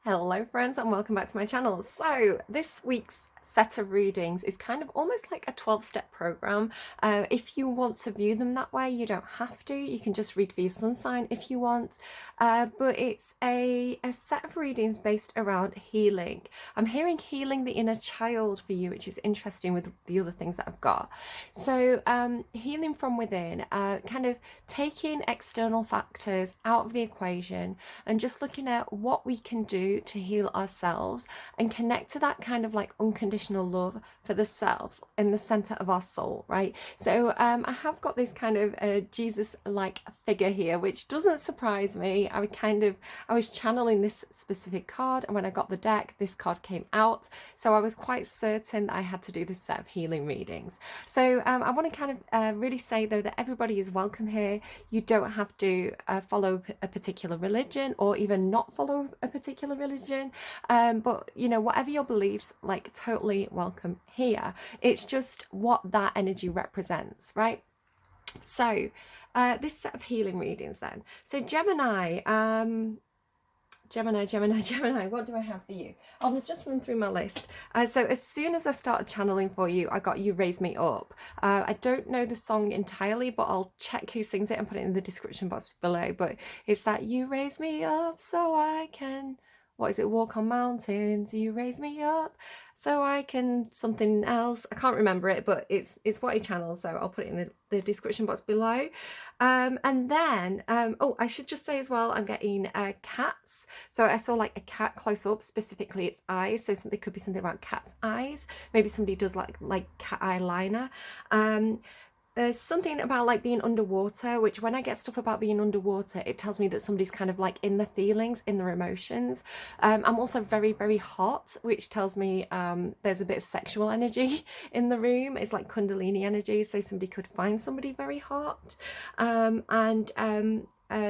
Hello friends and welcome back to my channel. So this week's set of readings is kind of almost like a 12-step program. If you want to view them that way, you don't have to. You can just read for your sun sign if you want. But it's a set of readings based around healing. I'm hearing healing the inner child for you, which is interesting with the other things that I've got. So healing from within, kind of taking external factors out of the equation and just looking at what we can do to heal ourselves and connect to that kind of like unconditional love for the self in the center of our soul, right? So I have got this kind of Jesus-like figure here, which doesn't surprise me. I was channeling this specific card, and when I got the deck, this card came out. So I was quite certain that I had to do this set of healing readings. So I want to kind of really say though that everybody is welcome here. You don't have to follow a particular religion or even not follow a particular religion, but you know, whatever your beliefs, like, totally welcome here. It's just what that energy represents, right? So this set of healing readings then. So Gemini, Gemini, what do I have for you? I'll just run through my list. So as soon as I started channeling for you, I got You Raise Me Up. I don't know the song entirely, but I'll check who sings it and put it in the description box below. But it's that you raise me up so I can, what is it, walk on mountains. You raise me up so I can something else. I can't remember it, but it's what he channels, so I'll put it in the description box below. And then, oh, I should just say as well, I'm getting cats. So I saw like a cat close up, specifically its eyes. So something could be something about cat's eyes. Maybe somebody does like cat eyeliner. There's something about like being underwater, which when I get stuff about being underwater, it tells me that somebody's kind of like in their feelings, in their emotions. I'm also very, very hot, which tells me there's a bit of sexual energy in the room. It's like Kundalini energy, so somebody could find somebody very hot.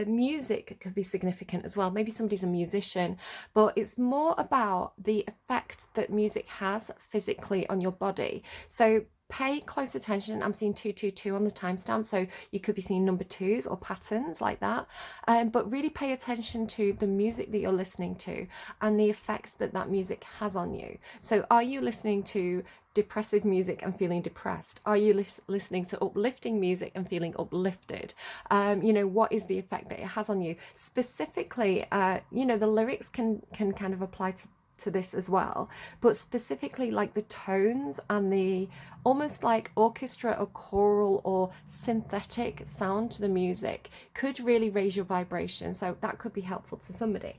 Music could be significant as well. Maybe somebody's a musician, but it's more about the effect that music has physically on your body. So pay close attention. I'm seeing 222 on the timestamp, so you could be seeing number twos or patterns like that. But really pay attention to the music that you're listening to and the effect that that music has on you. So are you listening to depressive music and feeling depressed? Are you listening to uplifting music and feeling uplifted? You know, what is the effect that it has on you? Specifically, you know, the lyrics can kind of apply to this as well, but specifically like the tones and the almost like orchestra or choral or synthetic sound to the music could really raise your vibration, so that could be helpful to somebody.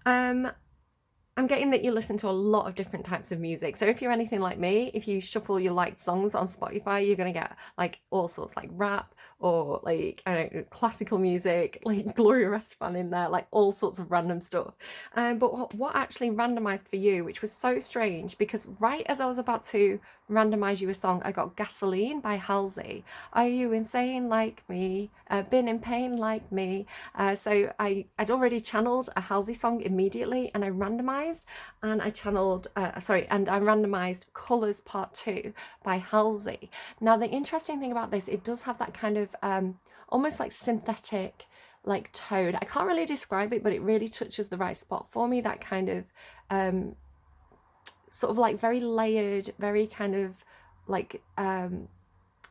I'm getting that you listen to a lot of different types of music. So if you're anything like me, if you shuffle your liked songs on Spotify, you're going to get like all sorts, like rap or like, I don't know, classical music, like Gloria Estefan in there, like all sorts of random stuff. But what actually randomized for you, which was so strange, because right as I was about to randomize you a song, I got Gasoline by Halsey. Are you insane like me? Been in pain like me? So I'd already channeled a Halsey song immediately, and I randomized, and I channeled, and I randomized Colours Part 2 by Halsey. Now, the interesting thing about this, it does have that kind of almost like synthetic like tone. I can't really describe it, but it really touches the right spot for me. That kind of sort of like very layered, very kind of like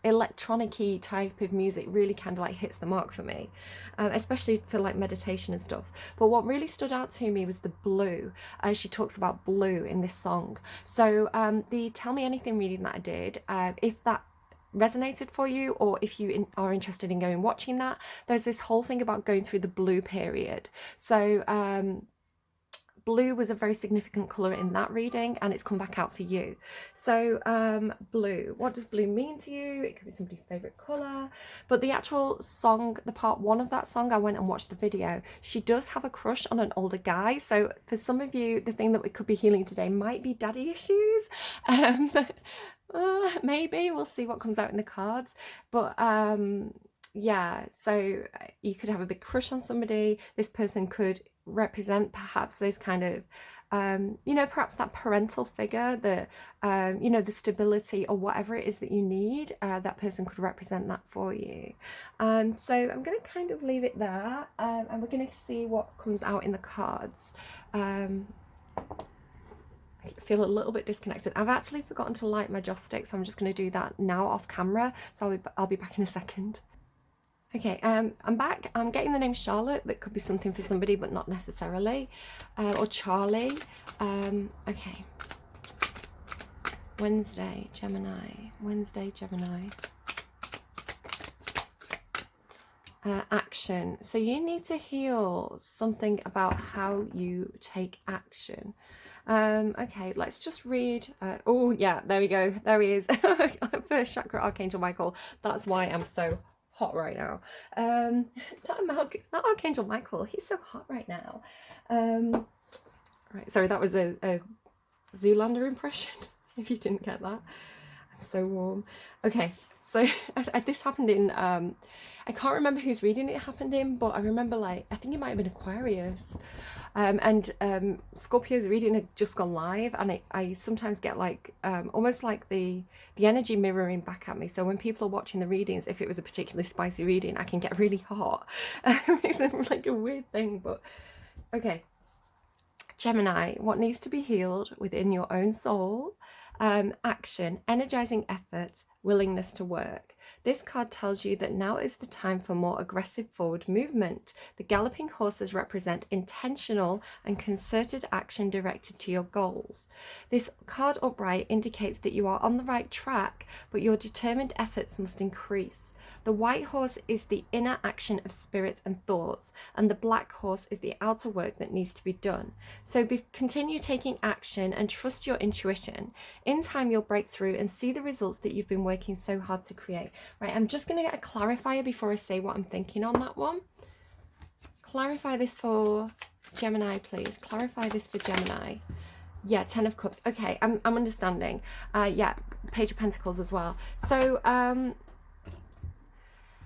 electronic-y type of music really kind of like hits the mark for me, especially for like meditation and stuff. But what really stood out to me was the blue. She talks about blue in this song. So the Tell Me Anything reading that I did, if that resonated for you, or if you are interested in going watching that, there's this whole thing about going through the blue period. So blue was a very significant colour in that reading, and it's come back out for you. So blue, what does blue mean to you? It could be somebody's favourite colour. But the actual song, the part one of that song, I went and watched the video. She does have a crush on an older guy. So for some of you, the thing that we could be healing today might be daddy issues. Maybe we'll see what comes out in the cards. But yeah, so you could have a big crush on somebody. This person could represent perhaps those kind of you know, perhaps that parental figure, you know, the stability or whatever it is that you need, that person could represent that for you. So I'm going to kind of leave it there, and we're going to see what comes out in the cards. I feel a little bit disconnected. I've actually forgotten to light my joss stick, so I'm just going to do that now off camera. So I'll be back in a second. Okay, I'm back. I'm getting the name Charlotte. That could be something for somebody, but not necessarily. Or Charlie. Okay. Wednesday, Gemini. Wednesday, Gemini. Action. So you need to heal something about how you take action. Okay, let's just read. Oh yeah, there we go. There he is. First chakra, Archangel Michael. That's why I'm so hot right now. That Archangel Michael, he's so hot right now. Right, sorry, that was a Zoolander impression, if you didn't get that. I'm so warm. Okay, so this happened in, I can't remember whose reading it happened in, but I remember, like, I think it might have been Aquarius. Scorpio's reading had just gone live, and I sometimes get like almost like the energy mirroring back at me. So when people are watching the readings, if it was a particularly spicy reading, I can get really hot. It's like a weird thing, but okay. Gemini, what needs to be healed within your own soul? Action, energizing effort, willingness to work. This card tells you that now is the time for more aggressive forward movement. The galloping horses represent intentional and concerted action directed to your goals. This card upright indicates that you are on the right track, but your determined efforts must increase. The white horse is the inner action of spirit and thoughts, and the black horse is the outer work that needs to be done. So continue taking action and trust your intuition. In time, you'll break through and see the results that you've been working so hard to create. Right, I'm just going to get a clarifier before I say what I'm thinking on that one. Clarify this for Gemini, please. Clarify this for Gemini. Yeah, 10 of Cups. Okay, I'm understanding. Yeah, Page of Pentacles as well. So,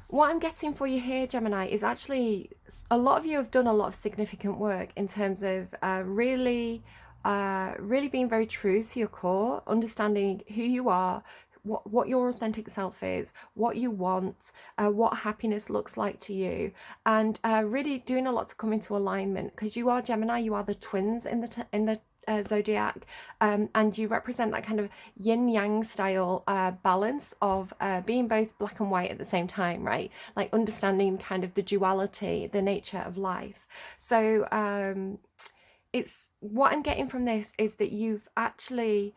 what I'm getting for you here, Gemini, is actually a lot of you have done a lot of significant work in terms of really being very true to your core, understanding who you are, what your authentic self is, what you want, what happiness looks like to you, and really doing a lot to come into alignment, because you are Gemini, you are the twins in the zodiac, and you represent that kind of yin yang style balance of being both black and white at the same time, right? Like understanding kind of the duality, the nature of life. So it's what I'm getting from this is that you've actually,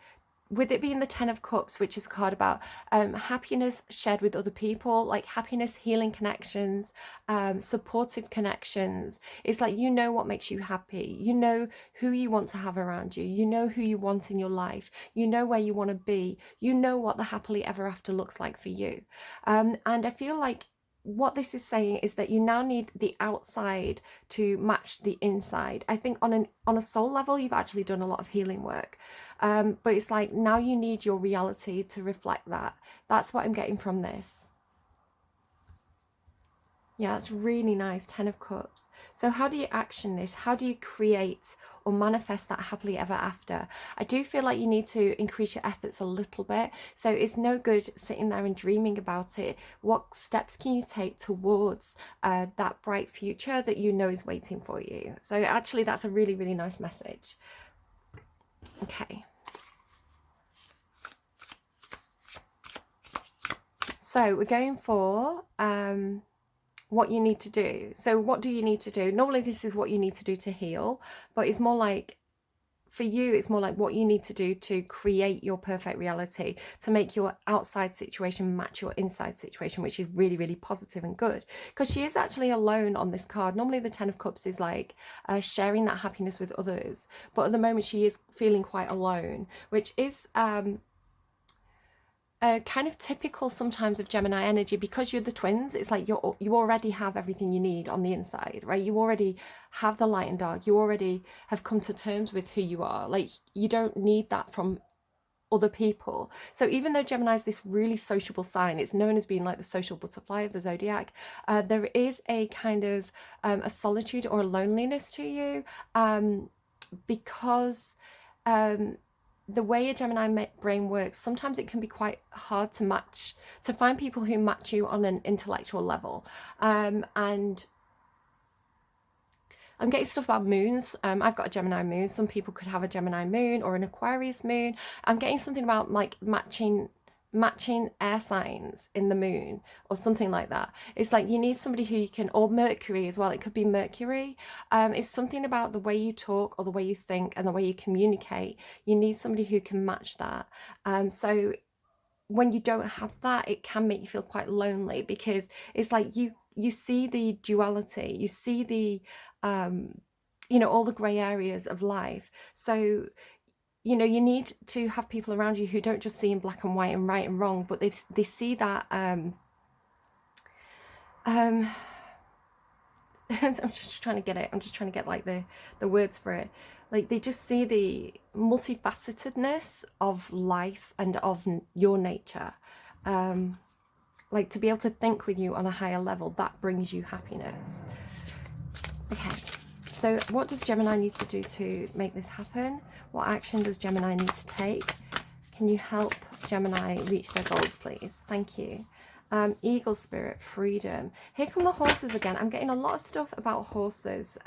with it being the 10 of Cups, which is a card about happiness shared with other people, like happiness, healing connections, supportive connections. It's like, you know what makes you happy. You know who you want to have around you. You know who you want in your life. You know where you want to be. You know what the happily ever after looks like for you. And I feel like what this is saying is that you now need the outside to match the inside. I think on a soul level, you've actually done a lot of healing work. But it's like now you need your reality to reflect that. That's what I'm getting from this. Yeah, that's really nice. 10 of Cups. So how do you action this? How do you create or manifest that happily ever after? I do feel like you need to increase your efforts a little bit. So it's no good sitting there and dreaming about it. What steps can you take towards that bright future that you know is waiting for you? So actually, that's a really, really nice message. Okay. So we're going for what you need to do. So what do you need to do? Normally this is what you need to do to heal, but it's more like, for you, it's more like what you need to do to create your perfect reality, to make your outside situation match your inside situation, which is really, really positive and good. Because she is actually alone on this card. Normally the 10 of Cups is like sharing that happiness with others, but at the moment she is feeling quite alone, which is kind of typical sometimes of Gemini energy, because you're the twins. It's like you already have everything you need on the inside, right? You already have the light and dark. You already have come to terms with who you are. Like, you don't need that from other people. So even though Gemini is this really sociable sign, it's known as being like the social butterfly of the zodiac, there is a kind of a solitude or a loneliness to you, because the way a Gemini brain works, sometimes it can be quite hard to find people who match you on an intellectual level. And I'm getting stuff about moons. I've got a Gemini moon. Some people could have a Gemini moon or an Aquarius moon. I'm getting something about like matching air signs in the moon or something like that. It's like you need somebody who you can, or Mercury as well. It could be Mercury. It's something about the way you talk or the way you think and the way you communicate. You need somebody who can match that. So when you don't have that, it can make you feel quite lonely, because it's like you see the duality, you see the all the grey areas of life. So you need to have people around you who don't just see in black and white and right and wrong, but they see that I'm just trying to get it. I'm just trying to get like the words for it. Like they just see the multifacetedness of life and of your nature. Like to be able to think with you on a higher level, that brings you happiness. Okay, so what does Gemini need to do to make this happen? What action does Gemini need to take? Can you help Gemini reach their goals, please? Thank you. Eagle Spirit, freedom. Here come the horses again. I'm getting a lot of stuff about horses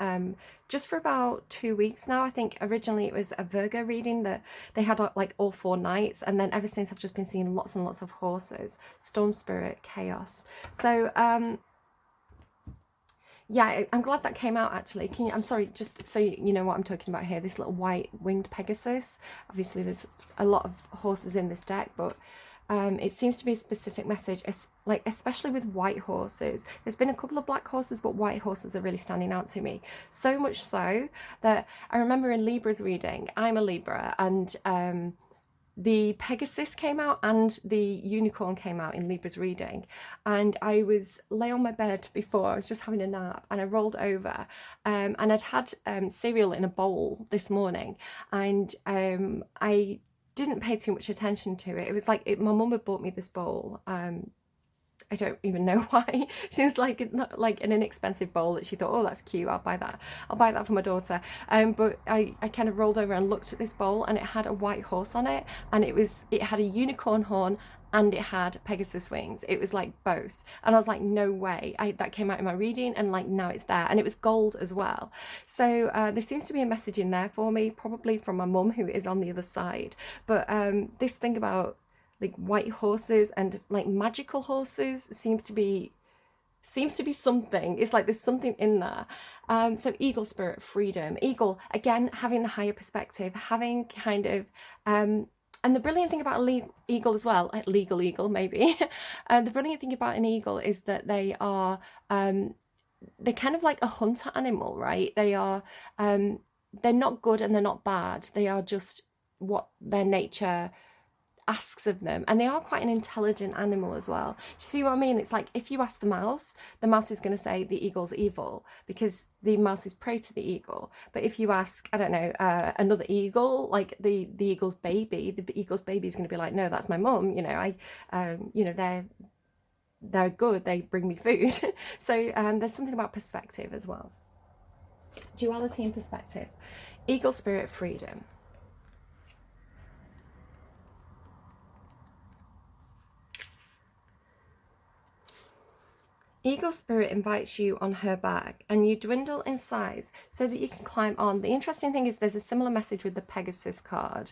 just for about 2 weeks now. I think originally it was a Virgo reading that they had like all 4 nights, and then ever since I've just been seeing lots and lots of horses. Storm Spirit, chaos. So yeah, I'm glad that came out actually. I'm sorry, just so you know what I'm talking about here, this little white winged Pegasus. Obviously there's a lot of horses in this deck, but it seems to be a specific message, like especially with white horses. There's been a couple of black horses, but white horses are really standing out to me. So much so that I remember in Libra's reading, I'm a Libra, and the Pegasus came out and the unicorn came out in Libra's reading, and I lay on my bed before, I was just having a nap, and I rolled over and I'd had cereal in a bowl this morning, and I didn't pay too much attention to it. It was like my mum had bought me this bowl. I don't even know why. She was like an inexpensive bowl that she thought, oh, that's cute, I'll buy that for my daughter. But I kind of rolled over and looked at this bowl, and it had a white horse on it, and it had a unicorn horn and it had Pegasus wings. It was like both, and I was like, no way. That came out in my reading, and like now it's there, and it was gold as well. So there seems to be a message in there for me, probably from my mum who is on the other side. But this thing about like white horses and like magical horses seems to be something. It's like there's something in there. So Eagle Spirit, freedom. Eagle, again, having the higher perspective, having kind of and the brilliant thing about eagle as well, like legal eagle maybe, the brilliant thing about an eagle is that they are they're kind of like a hunter animal, right? They are they're not good and they're not bad. They are just what their nature asks of them, and they are quite an intelligent animal as well. Do you see what I mean? It's like if you ask the mouse is going to say the eagle's evil because the mouse is prey to the eagle. But if you ask, I don't know, another eagle, like the eagle's baby, the eagle's baby is going to be like, no, that's my mum. They're good. They bring me food. So there's something about perspective as well. Duality and perspective. Eagle Spirit, freedom. Eagle Spirit invites you on her back, and you dwindle in size so that you can climb on. The interesting thing is there's a similar message with the Pegasus card.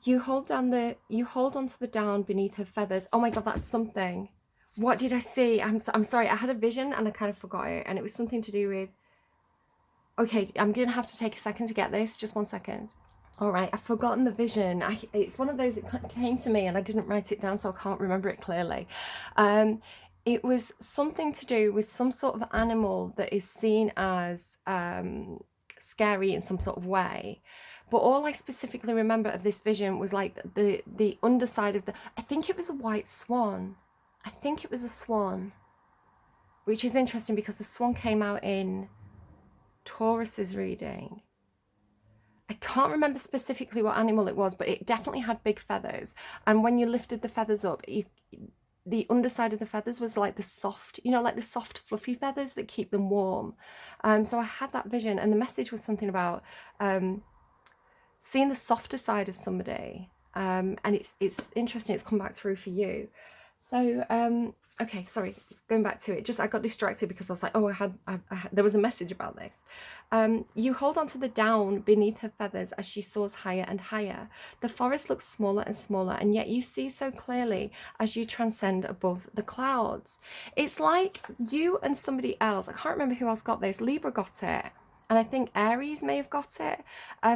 You hold onto the down beneath her feathers. Oh my God, that's something. What did I see? I'm sorry, I had a vision and I kind of forgot it, and it was something to do with... Okay, I'm going to have to take a second to get this. Just 1 second. All right, I've forgotten the vision. It's one of those that came to me and I didn't write it down, so I can't remember it clearly. It was something to do with some sort of animal that is seen as scary in some sort of way. But all I specifically remember of this vision was like the underside of I think it was a white swan. I think it was a swan, which is interesting because the swan came out in Taurus's reading. I can't remember specifically what animal it was, but it definitely had big feathers. And when you lifted the feathers up, the underside of the feathers was like the soft, you know, like the soft fluffy feathers that keep them warm. So I had that vision, and the message was something about seeing the softer side of somebody. And it's interesting, it's come back through for you. So okay, sorry, going back to it, just I got distracted because I was like, oh, there was a message about this. You hold on to the down beneath her feathers as she soars higher and higher. The forest looks smaller and smaller, and yet you see so clearly as you transcend above the clouds. It's like you and somebody else, I can't remember who else got this, Libra got it, and I think Aries may have got it.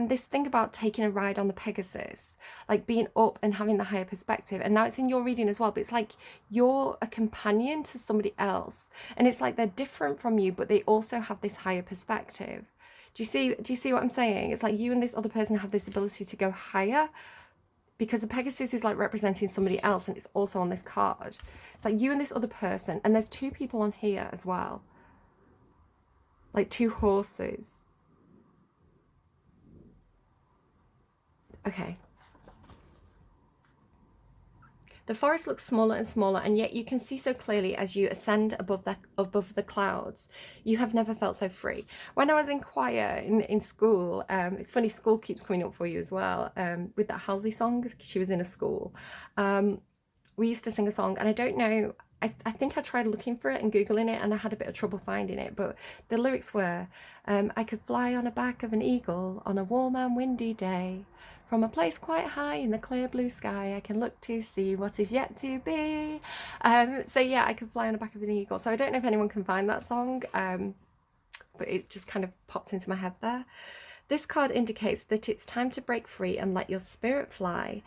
This thing about taking a ride on the Pegasus, like being up and having the higher perspective. And now it's in your reading as well, but it's like you're a companion to somebody else. And it's like they're different from you, but they also have this higher perspective. Do you see what I'm saying? It's like you and this other person have this ability to go higher, because the Pegasus is like representing somebody else, and it's also on this card. It's like you and this other person, and there's two people on here as well. Like two horses. Okay. The forest looks smaller and smaller, and yet you can see so clearly as you ascend above the clouds. You have never felt so free. When I was in choir in school, it's funny, school keeps coming up for you as well, with that Halsey song. She was in a school. We used to sing a song, and I don't know, I think I tried looking for it and Googling it, and I had a bit of trouble finding it, but the lyrics were, I could fly on the back of an eagle on a warm and windy day. From a place quite high in the clear blue sky, I can look to see what is yet to be. So yeah, I could fly on the back of an eagle. So I don't know if anyone can find that song, but it just kind of popped into my head there. This card indicates that it's time to break free and let your spirit fly.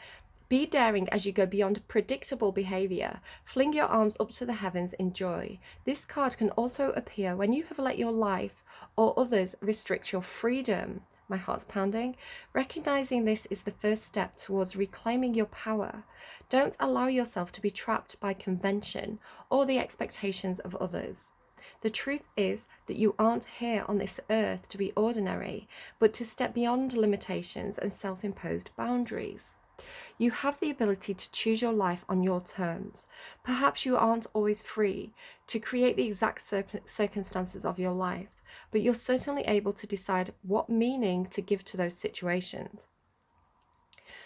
Be daring as you go beyond predictable behaviour. Fling your arms up to the heavens in joy. This card can also appear when you have let your life or others restrict your freedom. My heart's pounding. Recognizing this is the first step towards reclaiming your power. Don't allow yourself to be trapped by convention or the expectations of others. The truth is that you aren't here on this earth to be ordinary, but to step beyond limitations and self-imposed boundaries. You have the ability to choose your life on your terms. Perhaps you aren't always free to create the exact circumstances of your life, but you're certainly able to decide what meaning to give to those situations.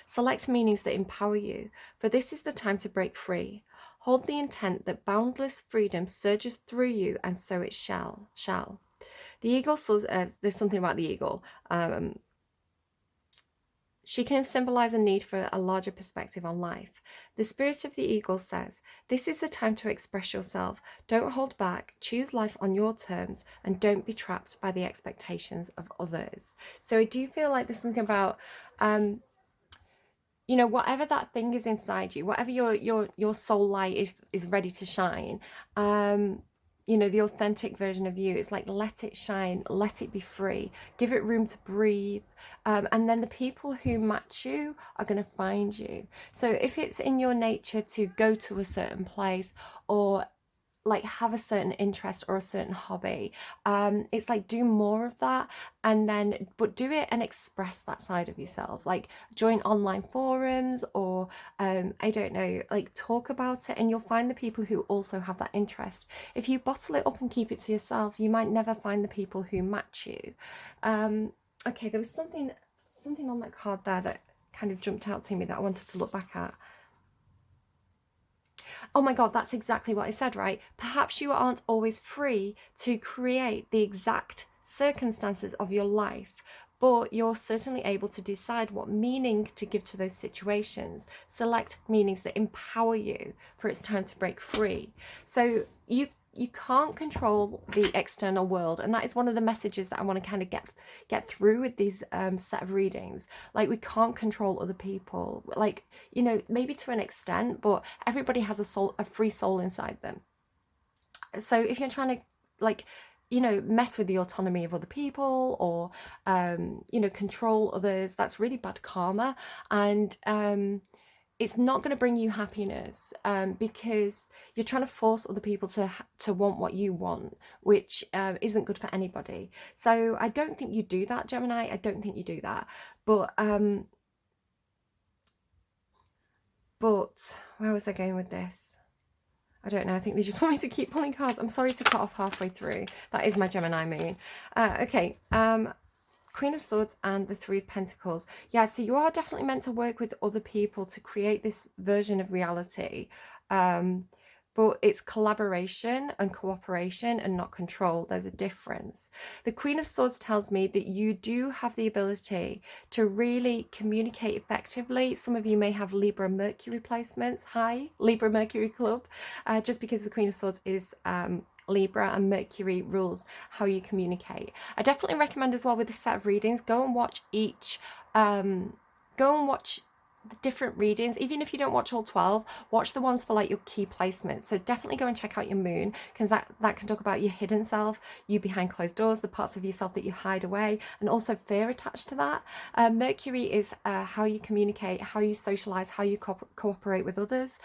Select meanings that empower you, for this is the time to break free. Hold the intent that boundless freedom surges through you, and so it shall. The eagle soars, there's something about the eagle. She can symbolize a need for a larger perspective on life. The spirit of the eagle says, this is the time to express yourself. Don't hold back, choose life on your terms, and don't be trapped by the expectations of others. So I do feel like there's something about, you know, whatever that thing is inside you, whatever your soul light is ready to shine, you know, the authentic version of you, it's like, let it shine, let it be free, give it room to breathe. And then the people who match you are going to find you. So if it's in your nature to go to a certain place, or like have a certain interest or a certain hobby, it's like, do more of that, and then but do it and express that side of yourself. Like join online forums, or I don't know, like talk about it, and you'll find the people who also have that interest. If you bottle it up and keep it to yourself, you might never find the people who match you. Okay, there was something on that card there that kind of jumped out to me that I wanted to look back at. Oh my God, that's exactly what I said, right? Perhaps you aren't always free to create the exact circumstances of your life, but you're certainly able to decide what meaning to give to those situations. Select meanings that empower you, for it's time to break free. So you can't control the external world, and that is one of the messages that I want to kind of get through with these set of readings. Like, we can't control other people, like, you know, maybe to an extent, but everybody has a free soul inside them. So if you're trying to, like, you know, mess with the autonomy of other people, or you know, control others, that's really bad karma, and it's not going to bring you happiness, because you're trying to force other people to want what you want, which isn't good for anybody. So I don't think you do that, Gemini. I don't think you do that. But where was I going with this? I don't know. I think they just want me to keep pulling cards. I'm sorry to cut off halfway through. That is my Gemini moon. Okay. Queen of Swords and the Three of Pentacles. Yeah, so you are definitely meant to work with other people to create this version of reality. But it's collaboration and cooperation and not control. There's a difference. The Queen of Swords tells me that you do have the ability to really communicate effectively. Some of you may have Libra Mercury placements. Hi, Libra Mercury Club. Just because the Queen of Swords is Libra and Mercury rules how you communicate. I definitely recommend as well with this set of readings, go and watch the different readings. Even if you don't watch all 12, watch the ones for like your key placements. So definitely go and check out your moon, because that can talk about your hidden self, you behind closed doors, the parts of yourself that you hide away, and also fear attached to that. Mercury is how you communicate, how you socialize, how you cooperate with others.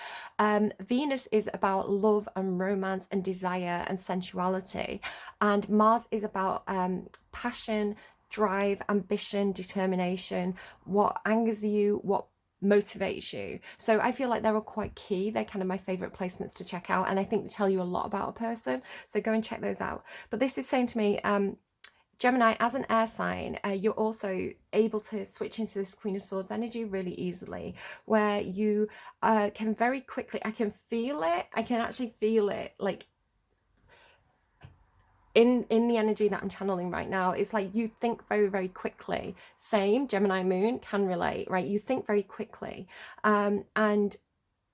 Venus is about love and romance and desire and sensuality, and Mars is about passion, drive, ambition, determination, what angers you, what motivates you. So I feel like they're all quite key. They're kind of my favorite placements to check out, and I think they tell you a lot about a person, so go and check those out. But this is saying to me, Gemini, as an air sign, you're also able to switch into this Queen of Swords energy really easily, where you can very quickly, I can feel it, I can actually feel it, like in the energy that I'm channeling right now. It's like you think very, very quickly. Same, Gemini moon can relate, right? You think very quickly. And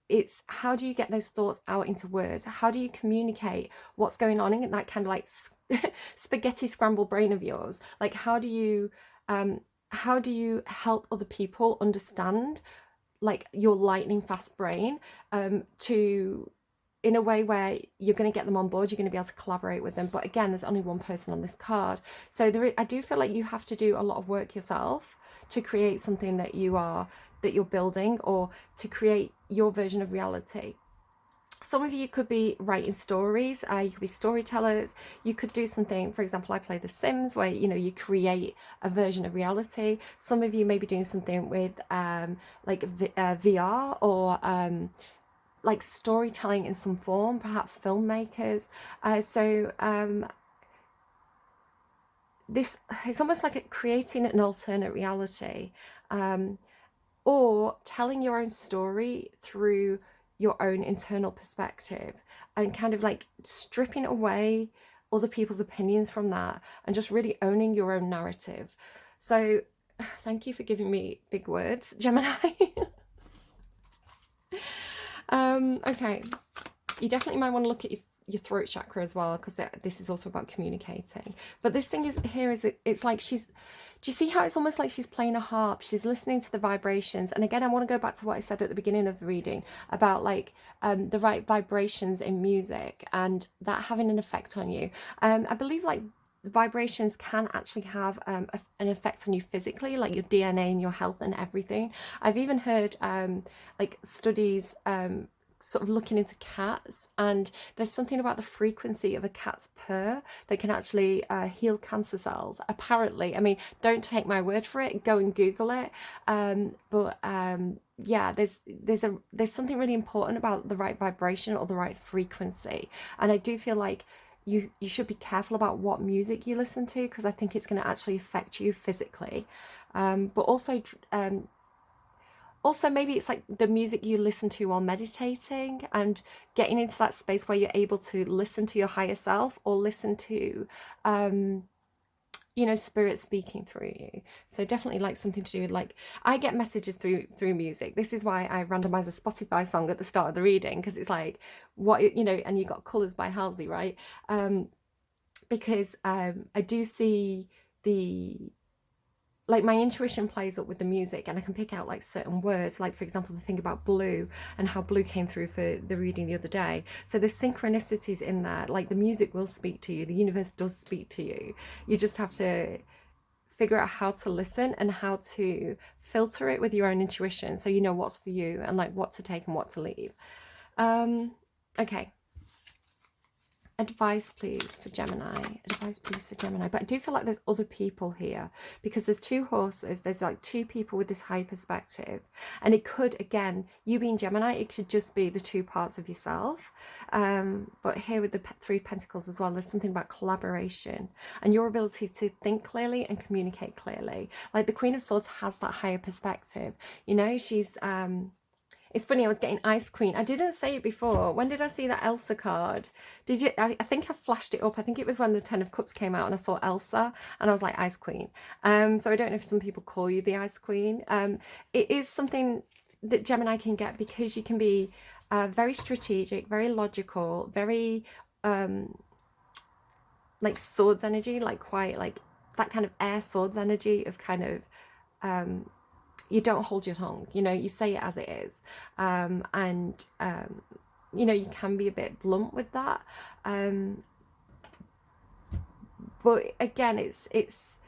it's how do you get those thoughts out into words? How do you communicate what's going on in that kind of like spaghetti scrambled brain of yours? Like how do you help other people understand like your lightning fast brain in a way where you're going to get them on board, you're going to be able to collaborate with them. But again, there's only one person on this card. So I do feel like you have to do a lot of work yourself to create something that you're building, or to create your version of reality. Some of you could be writing stories, you could be storytellers, you could do something, for example, I play The Sims, where you create a version of reality. Some of you may be doing something with like VR, or like storytelling in some form, perhaps filmmakers. This it's almost like creating an alternate reality, or telling your own story through your own internal perspective, and kind of like stripping away other people's opinions from that, and just really owning your own narrative. So thank you for giving me big words, Gemini. Okay, you definitely might want to look at your throat chakra as well, because this is also about communicating. But this thing is here is it's like do you see how it's almost like she's playing a harp, she's listening to the vibrations. And again, I want to go back to what I said at the beginning of the reading about like the right vibrations in music, and that having an effect on you. I believe like vibrations can actually have an effect on you physically, like your DNA and your health and everything. I've even heard like studies sort of looking into cats, and there's something about the frequency of a cat's purr that can actually heal cancer cells, apparently. I mean, don't take my word for it, go and Google it. Yeah, there's something really important about the right vibration or the right frequency, and I do feel like you should be careful about what music you listen to, because I think it's going to actually affect you physically. But also maybe it's like the music you listen to while meditating, and getting into that space where you're able to listen to your higher self, or listen to spirit speaking through you. So definitely like something to do with, like, I get messages through music. This is why I randomize a Spotify song at the start of the reading, because it's like and you got Colors by Halsey, right? Because I do see like my intuition plays up with the music, and I can pick out like certain words, like for example the thing about blue and how blue came through for the reading the other day. So there's synchronicities in there, like the music will speak to you, the universe does speak to you. You just have to figure out how to listen and how to filter it with your own intuition, so you know what's for you and like what to take and what to leave. Okay, Advice, please, for Gemini. Advice, please, for Gemini. But I do feel like there's other people here, because there's two horses. There's like two people with this high perspective. And it could, again, you being Gemini, it could just be the two parts of yourself. But here with the Three of Pentacles as well, there's something about collaboration and your ability to think clearly and communicate clearly. Like the Queen of Swords has that higher perspective. You know, she's... It's funny, I was getting Ice Queen. I didn't say it before. When did I see that Elsa card? Did you? I think I flashed it up. I think it was when the Ten of Cups came out and I saw Elsa and I was like, Ice Queen. So I don't know if some people call you the Ice Queen. It is something that Gemini can get because you can be very strategic, very logical, very like swords energy, like quite like that kind of air swords energy of kind of... you don't hold your tongue, you know, you say it as it is. You know, you can be a bit blunt with that. But again, it's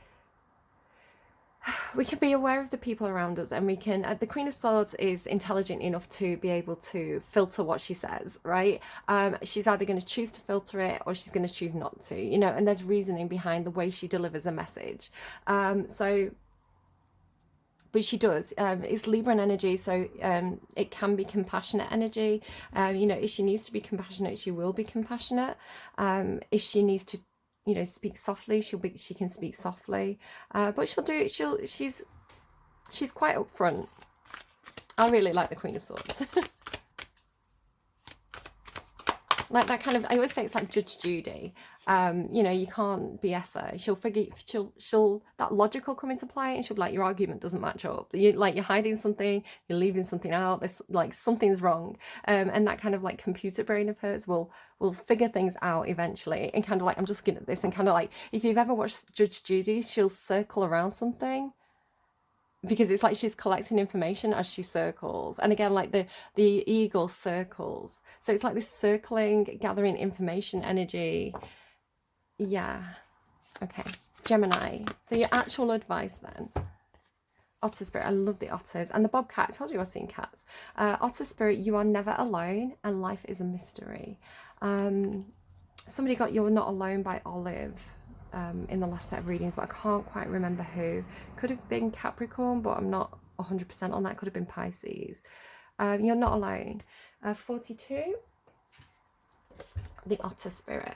we can be aware of the people around us, and we can... the Queen of Swords is intelligent enough to be able to filter what she says, right? She's either going to choose to filter it or she's going to choose not to, you know, and there's reasoning behind the way she delivers a message. But she does. It's Libran energy, so it can be compassionate energy. You know, if she needs to be compassionate, she will be compassionate. If she needs to, you know, speak softly, she can speak softly. But she'll do it. She's quite upfront. I really like the Queen of Swords. Like that kind of... I always say it's like Judge Judy. You know, you can't BS her. She'll that logic will come into play, and she'll be like, your argument doesn't match up. You're hiding something, you're leaving something out. There's like something's wrong. And that kind of like computer brain of hers will figure things out eventually. And kind of like, I'm just looking at this and kind of like, if you've ever watched Judge Judy, she'll circle around something, because it's like she's collecting information as she circles. And again, like the eagle circles, so it's like this circling, gathering information energy. Yeah. Okay, Gemini, so your actual advice then. Otter Spirit, I love the otters and the bobcat. I told you I've seen cats. Otter Spirit, you are never alone and life is a mystery. Somebody got You're Not Alone by Olive in the last set of readings, but I can't quite remember who. Could have been Capricorn, but I'm not 100% on that. Could have been Pisces. You're not alone. 42, the Otter Spirit.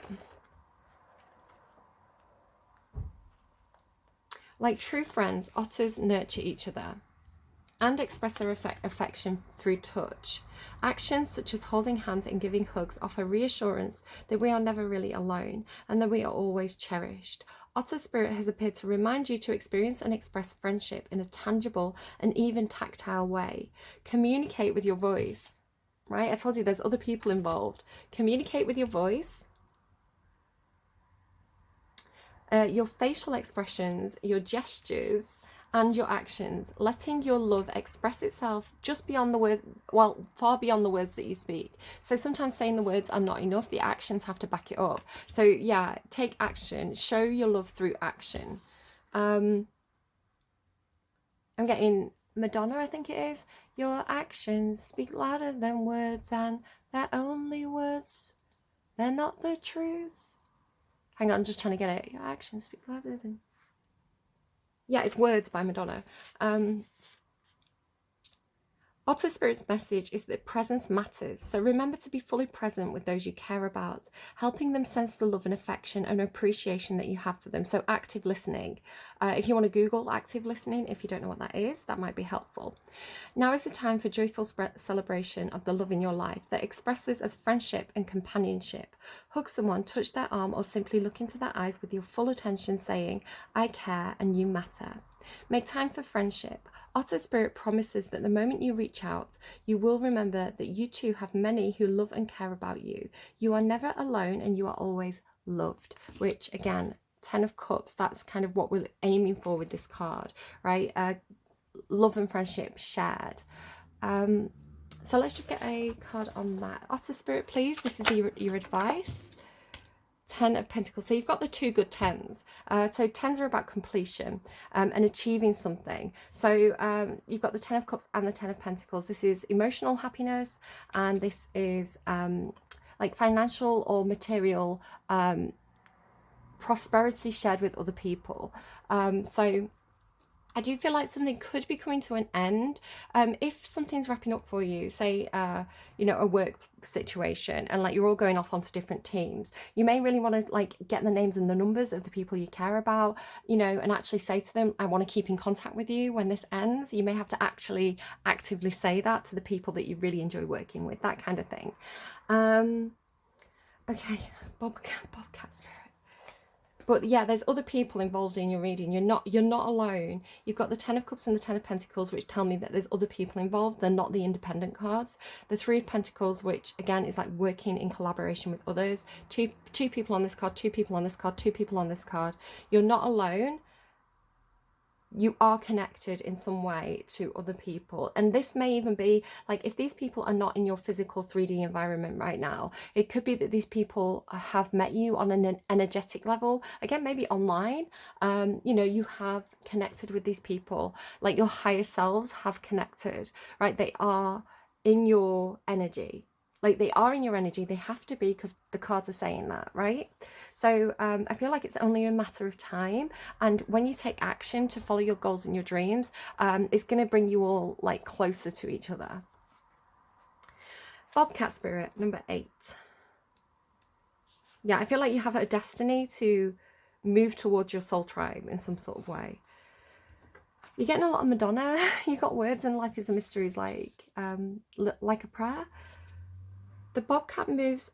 Like true friends, otters nurture each other and express their affection through touch. Actions such as holding hands and giving hugs offer reassurance that we are never really alone and that we are always cherished. Otter Spirit has appeared to remind you to experience and express friendship in a tangible and even tactile way. Communicate with your voice, right? I told you there's other people involved. Communicate with your voice. Your facial expressions, your gestures, and your actions, letting your love express itself just beyond the words, well, far beyond the words that you speak. So sometimes saying the words are not enough, the actions have to back it up. So yeah, take action, show your love through action. I'm getting Madonna, I think it is. Your actions speak louder than words, and they're only words, they're not the truth. Hang on, I'm just trying to get it. Your actions speak louder than... Yeah, it's Words by Madonna. Otter Spirit's message is that presence matters. So remember to be fully present with those you care about, helping them sense the love and affection and appreciation that you have for them. So active listening. If you want to Google active listening, if you don't know what that is, that might be helpful. Now is the time for joyful celebration of the love in your life that expresses as friendship and companionship. Hug someone, touch their arm, or simply look into their eyes with your full attention, saying, I care and you matter. Make time for friendship. Otter Spirit promises that the moment you reach out, you will remember that you too have many who love and care about you. You are never alone and you are always loved, which again, 10 of Cups, that's kind of what we're aiming for with this card, right? Love and friendship shared. So let's just get a card on that. Otter Spirit, please. This is your advice. 10 of Pentacles. So you've got the two good 10s. So 10s are about completion and achieving something. So you've got the 10 of Cups and the 10 of Pentacles. This is emotional happiness, and this is like financial or material prosperity shared with other people. So I do feel like something could be coming to an end. If something's wrapping up for you, say, you know, a work situation, and like you're all going off onto different teams, you may really want to like get the names and the numbers of the people you care about, you know, and actually say to them, I want to keep in contact with you when this ends. You may have to actually actively say that to the people that you really enjoy working with, that kind of thing. Okay, Bobcat Spirit. But yeah, there's other people involved in your reading. You're not alone. You've got the Ten of Cups and the Ten of Pentacles, which tell me that there's other people involved. They're not the independent cards. The Three of Pentacles, which again is like working in collaboration with others. Two people on this card, two people on this card, two people on this card. You're not alone. You are connected in some way to other people, and this may even be like, if these people are not in your physical 3D environment right now, it could be that these people have met you on an energetic level, again maybe online. You know, you have connected with these people, like your higher selves have connected, right? They are in your energy. Like they are in your energy, they have to be, because the cards are saying that, right? So I feel like it's only a matter of time, and when you take action to follow your goals and your dreams, it's going to bring you all like closer to each other. Bobcat Spirit, number 8. Yeah, I feel like you have a destiny to move towards your soul tribe in some sort of way. You're getting a lot of Madonna. You got words, and life is a mystery, is like a prayer. The bobcat moves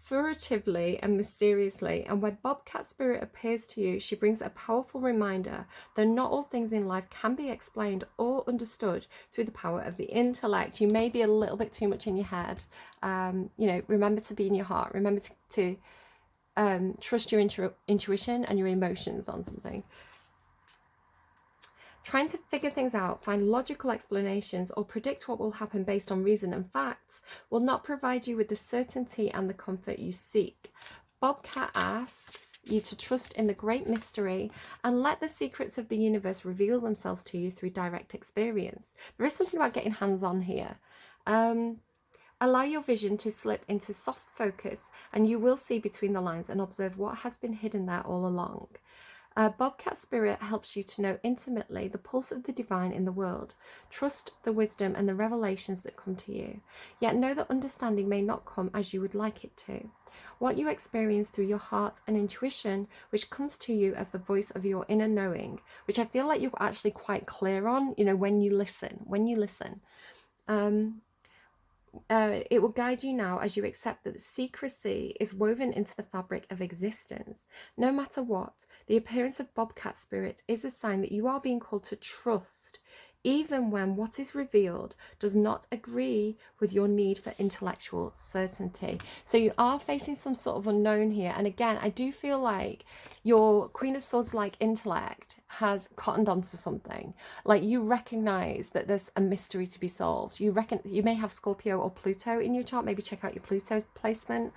furtively and mysteriously, and when Bobcat Spirit appears to you, she brings a powerful reminder that not all things in life can be explained or understood through the power of the intellect. You may be a little bit too much in your head. You know, remember to be in your heart. Remember to trust your intuition and your emotions on something. Trying to figure things out, find logical explanations, or predict what will happen based on reason and facts will not provide you with the certainty and the comfort you seek. Bobcat asks you to trust in the great mystery and let the secrets of the universe reveal themselves to you through direct experience. There is something about getting hands-on here. Allow your vision to slip into soft focus, and you will see between the lines and observe what has been hidden there all along. Bobcat Spirit helps you to know intimately the pulse of the divine in the world. Trust the wisdom and the revelations that come to you. Yet know that understanding may not come as you would like it to. What you experience through your heart and intuition, which comes to you as the voice of your inner knowing, which I feel like you're actually quite clear on, you know, when you listen. It will guide you now as you accept that secrecy is woven into the fabric of existence. No matter what, the appearance of Bobcat Spirit is a sign that you are being called to trust, even when what is revealed does not agree with your need for intellectual certainty. So you are facing some sort of unknown here. And again, I do feel like your Queen of Swords-like intellect has cottoned onto something. Like you recognize that there's a mystery to be solved. You may have Scorpio or Pluto in your chart. Maybe check out your Pluto's placement.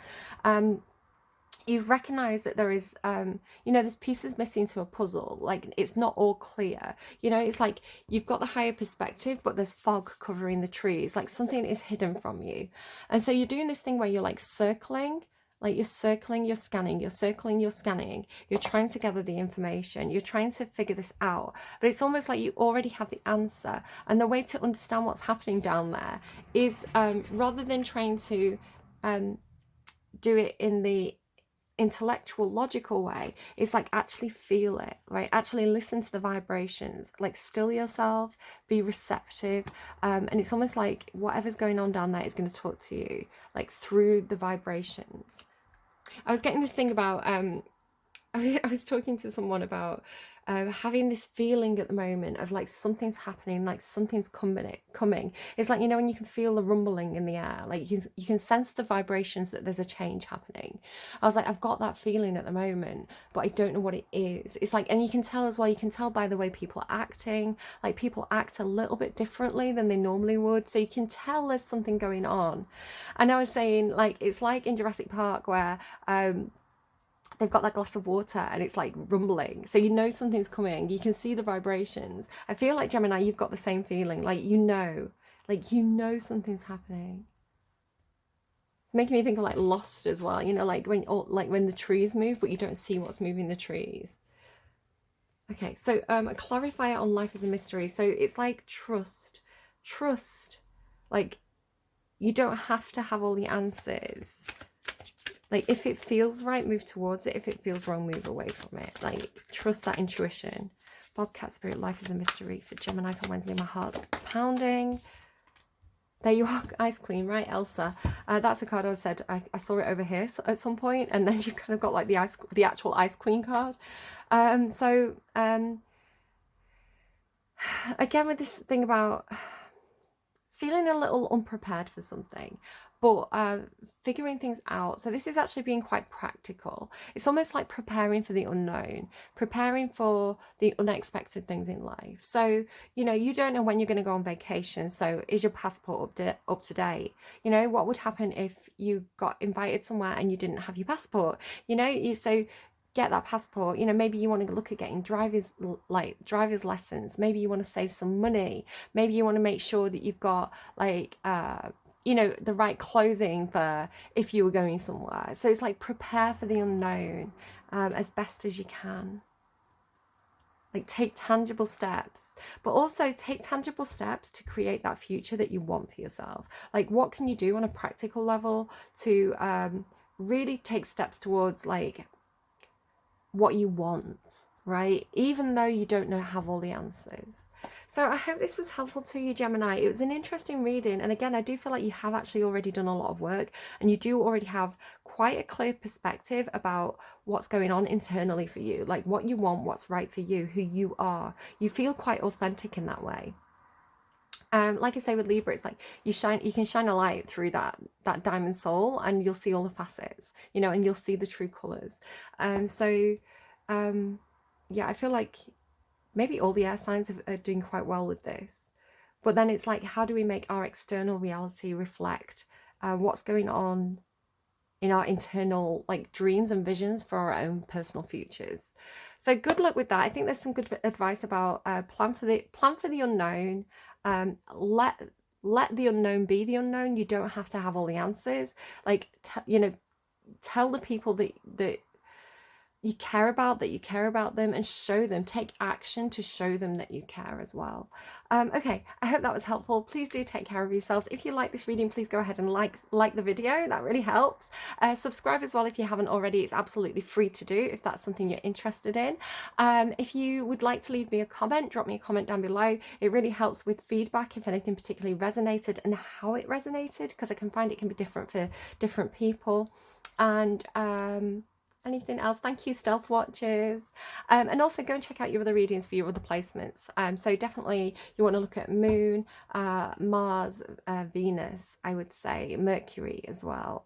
You've recognized that there is, you know, there's pieces missing to a puzzle. Like it's not all clear. You know, it's like you've got the higher perspective, but there's fog covering the trees. Like something is hidden from you. And so you're doing this thing where you're like circling, you're circling, you're scanning, you're circling, you're scanning. You're trying to gather the information. You're trying to figure this out. But it's almost like you already have the answer. And the way to understand what's happening down there is rather than trying to do it in the intellectual logical way, it's like actually feel it, right? Actually listen to the vibrations, like still yourself, be receptive, and it's almost like whatever's going on down there is going to talk to you like through the vibrations. I was getting this thing about I was talking to someone about having this feeling at the moment of like something's happening, like something's coming. It's like, you know, when you can feel the rumbling in the air, like you can sense the vibrations that there's a change happening. I was like, I've got that feeling at the moment, but I don't know what it is. It's like, and you can tell as well, you can tell by the way people are acting, like people act a little bit differently than they normally would. So you can tell there's something going on. And I was saying, like, it's like in Jurassic Park where, they've got that glass of water and it's like rumbling. So you know something's coming. You can see the vibrations. I feel like, Gemini, you've got the same feeling. Like you know something's happening. It's making me think of like Lost as well, you know, like when the trees move, but you don't see what's moving the trees. Okay, so a clarifier on life is a mystery. So it's like trust. Trust. Like, you don't have to have all the answers. Like, if it feels right, move towards it. If it feels wrong, move away from it. Like, trust that intuition. Bobcat Spirit, life is a mystery for Gemini for Wednesday. My heart's pounding. There you are, Ice Queen, right, Elsa? That's the card I said. I saw it over here at some point, and then you kind of got like the actual Ice Queen card. Again, with this thing about feeling a little unprepared for something, but figuring things out. So this is actually being quite practical. It's almost like preparing for the unknown, preparing for the unexpected things in life. So, you know, you don't know when you're going to go on vacation. So is your passport up to date? You know, what would happen if you got invited somewhere and you didn't have your passport? You know, so get that passport. You know, maybe you want to look at getting driver's lessons. Maybe you want to save some money. Maybe you want to make sure that you've got like you know, the right clothing for if you were going somewhere. So it's like prepare for the unknown as best as you can. Like, take tangible steps, but also take tangible steps to create that future that you want for yourself. Like, what can you do on a practical level to really take steps towards like what you want, right? Even though you don't have all the answers. So I hope this was helpful to you, Gemini. It was an interesting reading. And again, I do feel like you have actually already done a lot of work, and you do already have quite a clear perspective about what's going on internally for you, like what you want, what's right for you, who you are. You feel quite authentic in that way. Like I say with Libra, it's like you can shine a light through that diamond soul, and you'll see all the facets, you know, and you'll see the true colors. Yeah, I feel like maybe all the air signs are doing quite well with this. But then it's like, how do we make our external reality reflect what's going on in our internal like dreams and visions for our own personal futures? So good luck with that. I think there's some good advice about plan for the unknown. Let the unknown be the unknown. You don't have to have all the answers. Like, you know, tell the people that you care about them, and show them, take action to show them that you care as well. Okay, I hope that was helpful. Please do take care of yourselves. If you like this reading, please go ahead and like the video. That really helps. Subscribe as well if you haven't already. It's absolutely free to do if that's something you're interested in. If you would like to leave me a comment, drop me a comment down below. It really helps with feedback if anything particularly resonated and how it resonated, because I can find it can be different for different people. And anything else? Thank you, Stealth Watchers. And also go and check out your other readings for your other placements. So definitely you want to look at Moon, Mars, Venus, I would say, Mercury as well.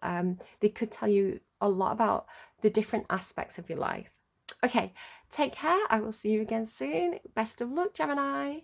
They could tell you a lot about the different aspects of your life. Okay, take care. I will see you again soon. Best of luck, Gemini.